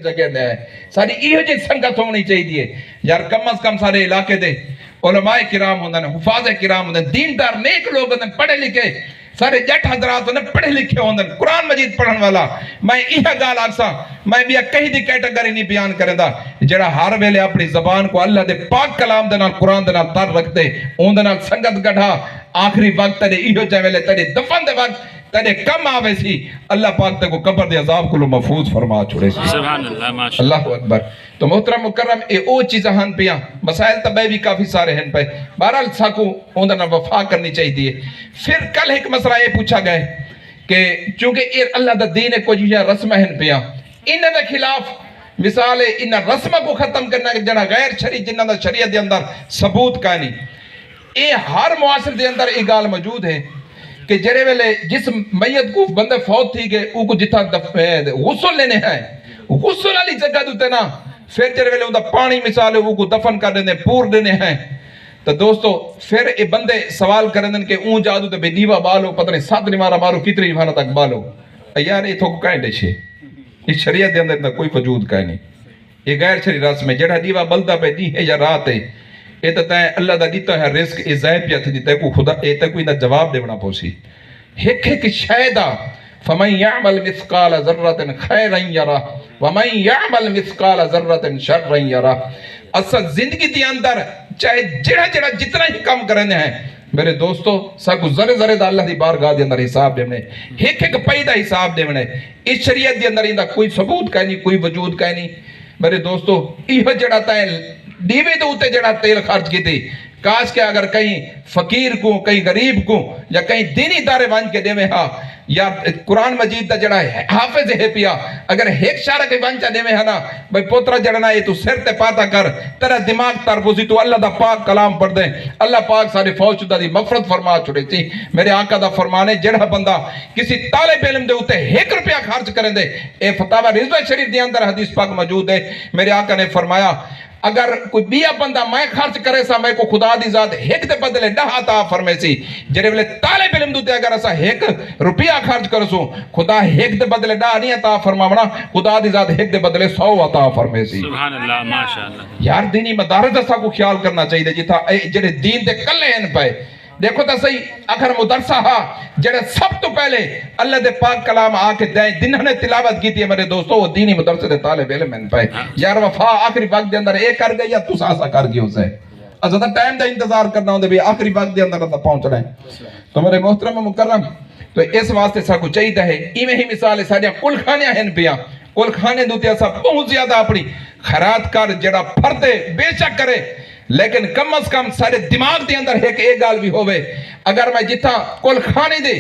جگہ دے ہے ساری ایہو جی سنگت ہونی چاہیے یار کم از کم سارے علاقے دے علماء کرام ہوندن حفاظ کرام ہوندن دیندار نیک لوگ ہوندن پڑھے لکھے سارے جٹ حضرات ہوندن پڑھے لکھے ہوندن قرآن مجید پڑھن والا میں یہ گال آکسا میں بھی کہیں دی کیٹیگری نہیں بیان کریں دا جڑا ہر ویلے اپنی زبان کو اللہ دے پاک کلام دے نال قرآن دے نال تر رکھ دے اون دے نال سنگت گڑھا آخری وقت تیرے ایہو جے ویلے تیرے دفن دے وقت تیرے کم آوے سی اللہ پاک تے کو قبر دے عذاب کو محفوظ فرما چھوڑے سی سبحان اللہ ماشاءاللہ اللہ اکبر تو محترم مکرم اے او چیزیں ہن پیاں مسائل تبے بھی کافی سارے ہیں پہ بہرحال ساکو اوندنا وفا کرنی چاہیے پھر کل ایک مسئلہ یہ پوچھا گئے کہ چونکہ یہ اللہ دا دین ہے کچھ رسمہ ہیں پیاں انہاں دے خلاف مثال انہاں رسمہ کو ختم کرنا جڑا غیر شریع جنہاں دا شریعت دے اندر ثبوت کا نہیں اے ہر معاشر دے اندر ایک گال موجود ہے کہ جڑے ویلے جس میت کو بندے فوت تھی گئے او کو جتھا غسل لینے ہیں غسل والی جگہ دوتے نا پھر جڑے ویلے اوندا پانی مثال او کو دفن کر دینے پور دینے ہیں تو دوستو پھر اے بندے سوال کریں دن کہ اون جادو تے بے دیوا بالو پتہ نہیں 7 نمارا مارو کتنی نمارا تک بالو یار یہ تو کہیں دے چھے اس شریعت دے اندر کوئی وجود کہیں نہیں یہ غیر شریع رسم ہے جڑا دیوا بلدہ پہ دی ہے یا رات ہے یہ تو تائیں اللہ دا دیتا ہے رزق یہ زائب پیا تھی تے کو خدا یہ تے کوئی نہ جواب دے بنا پوسی ایک شایدہ فَمَنْ يَعْمَلْ مِثْقَالَ ذَرَّةٍ خَيْرًا يَرَهُ وَمَنْ يَعْمَلْ مِثْقَالَ ذَرَّةٍ شَرًّا يَرَهُ اصل زندگی دی اندر چاہے جڑا جتنا ہی کم کرنے ہیں میرے دوستو ساکو ذرے دا اللہ دی بارگاہ دی اندر حساب دے منے ایک پیدا حساب دے منے اس شریعت دی اندر اندر کوئی ثبوت کا نہیں کوئی وجود کا نہیں میرے دوستو یہ جڑا تائیں دیوے دے ہوتے جڑا تیل خرچ کی تھی کاش کہ اگر کہیں فقیر کو کہیں غریب کو یا کہیں دینی دارے بانج کے دے میں ہاں یا قرآن مجید دا جڑا حافظ ہے پیا اگر ایک شارہ کے بانچہ دے میں ہے نا بھئی پوترہ جڑنا یہ تو سر تے پاتا کر تیرا دماغ تربوزی تو اللہ دا پاک کلام پڑھ دیں اللہ پاک سارے فوج شدہ دی مغفرت فرما چھوڑے تھی میرے آقا دا فرمانے جڑا بندہ کسی طالب علم دے ہوتے 1 روپیہ خرچ کریں دے اے فتاوہ رضوہ شریف دے اندر حدیث پاک موجود ہے میرے آقا نے فرمایا اگر کوئی بیا بندہ میں خرچ کرے سا میں کو خدا دی ذات ایک دے بدلے 10 عطا فرمے سی جڑے ویلے طالب علم دوتے اگر اسا 1 روپیہ خرچ کرسو خدا ایک دے بدلے 10 نہیں عطا فرماونا خدا دی ذات ایک دے بدلے 100 عطا فرمے سی سبحان اللہ ماشاءاللہ یار دینی مدارس اسا کو خیال کرنا چاہیے جتا جڑے دین دے کلے ہیں پہ دیکھو تا صحیح اگر مدرسہ ہا جڑے سب تو پہلے اللہ دے پاک کلام آکے دیں جنہوں نے تلاوت کی تھی میرے دوستو وہ دینی مدرسے دے طالب علم ہیں پہ یار وفا آخری وقت دے اندر ایک کر گئی یا تو ساسا کر گئی اسے ازدہ ٹائم دے انتظار کرنا ہوں دے بھی آخری وقت دے اندر پہنچ رہے ہیں تو میرے محترم مکرم تو اس واسطے سا کو چاہیے ہے ایمیں ہی مثال ساڑیاں کل کھانیاں ہیں پیا کل کھانے دوتے ایسا بہت زیادہ اپنی خیرات کر جڑا پھردے بے شک کرے لیکن کم از کم سارے دماغ دے اندر ایک گال بھی ہوئے اگر میں جتا کل کھانے دے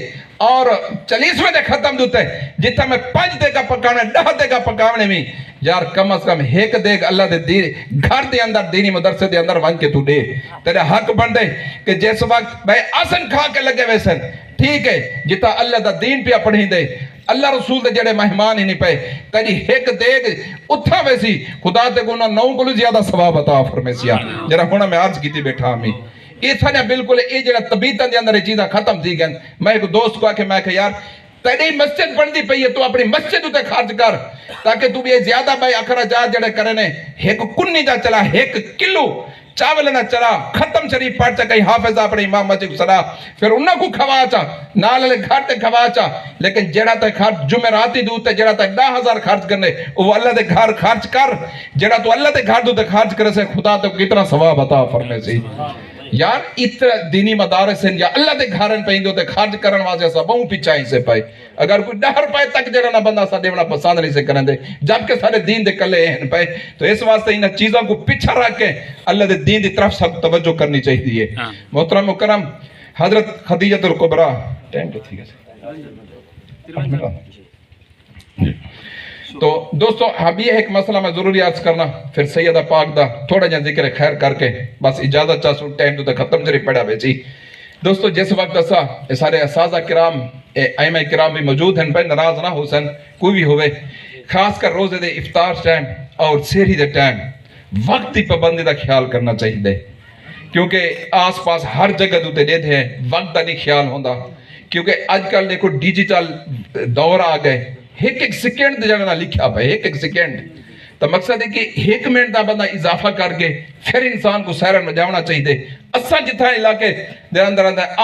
اور 40ویں دے ختم دوتے جتا میں 5 دے کا پکانے 10 دے کا پکانے میں یار کم از کم ایک دے اللہ دے گھر دے اندر دینی مدرسے دے اندر ون کے تو دے تیرے حق بن دے کہ جیس وقت بھائی آسن کھا کے لگے ویسن ٹھیک ہے جتا اللہ دا دین پیا پڑھیں دے اللہ رسول دے جڑے مہمان ہی نہیں پہ تیری ایک دیکھ اتھا ویسی خدا تے گونا 9 کلو زیادہ ثواب عطا فرمیسیا جرا ہونا میں عرض کی تھی بیٹھا ہمیں یہ تھا نا بالکل یہ جڑا طبیعتاں دے اندر یہ چیزاں ختم تھی گئن میں ایک دوست کو آکے میں کہ یار تیری مسجد بن دی پئی ہے تو اپنی مسجد ہوتے خرچ کر تاکہ تو بھی زیادہ بھائی اخراجات جڑے کرنے ایک کنی جا چلا 1 کلو چاول نہ چلا ختم شریف پڑھ چا کہیں حافظ اپنے امام مسجد صدا پھر انہوں کو کھوا چا نالے گھر تے کھوا چا لیکن جڑا تے خرچ جمعراتی دوتے جڑا تے 10,000 خرچ کرنے وہ اللہ دے گھر خرچ کر جڑا تو اللہ دے گھر دوتے خرچ کرے سے خدا تو کتنا ثواب عطا فرمے سی یار اتنا دینی مدارس ہیں یا اللہ دے گھرن پہ ہندو تے خرچ کرن واسے سا بہوں پیچھائیں سے پائے اگر کوئی 10 روپے تک جڑا نہ بندہ سا دیونا پسند نہیں سے کرن دے جبکہ سارے دین دے کلے ہیں پائے تو اس واسطے انہاں چیزوں کو پیچھا رکھ کے اللہ دے دین دی طرف سب توجہ کرنی چاہیے محترم مکرم حضرت خدیجہ الکبریٰ ٹائم تو تھی گا تو دوستو اب یہ ایک مسئلہ میں ضروری عرض کرنا پھر سیدہ پاک دا تھوڑا جہاں ذکر خیر کر کے بس اجازت چاہ سو ٹائم تو ختم جری پڑا بیچی دوستو جس وقت ایسا سارے اساتذہ کرام ائمہ کرام بھی موجود ہیں پہ ناراض نہ ہو سن کوئی بھی ہوئے خاص کر روزے دے افطار ٹائم اور سحری دے ٹائم وقت کی پابندی دا خیال کرنا چاہیے کیونکہ آس پاس ہر جگہ دوتے دے دے وقت دا نہیں خیال ہوندا کیونکہ آج کل دیکھو ڈیجیٹل دور آ گئے ایک سیکنڈ جگہ نہ لکھا پہ ایک سیکنڈ تو مقصد ہے کہ 1 منٹ دا بندہ اضافہ کر کے پھر انسان کو سیرن میں جانا چاہیے. اساں جتھا علاقے دے اندر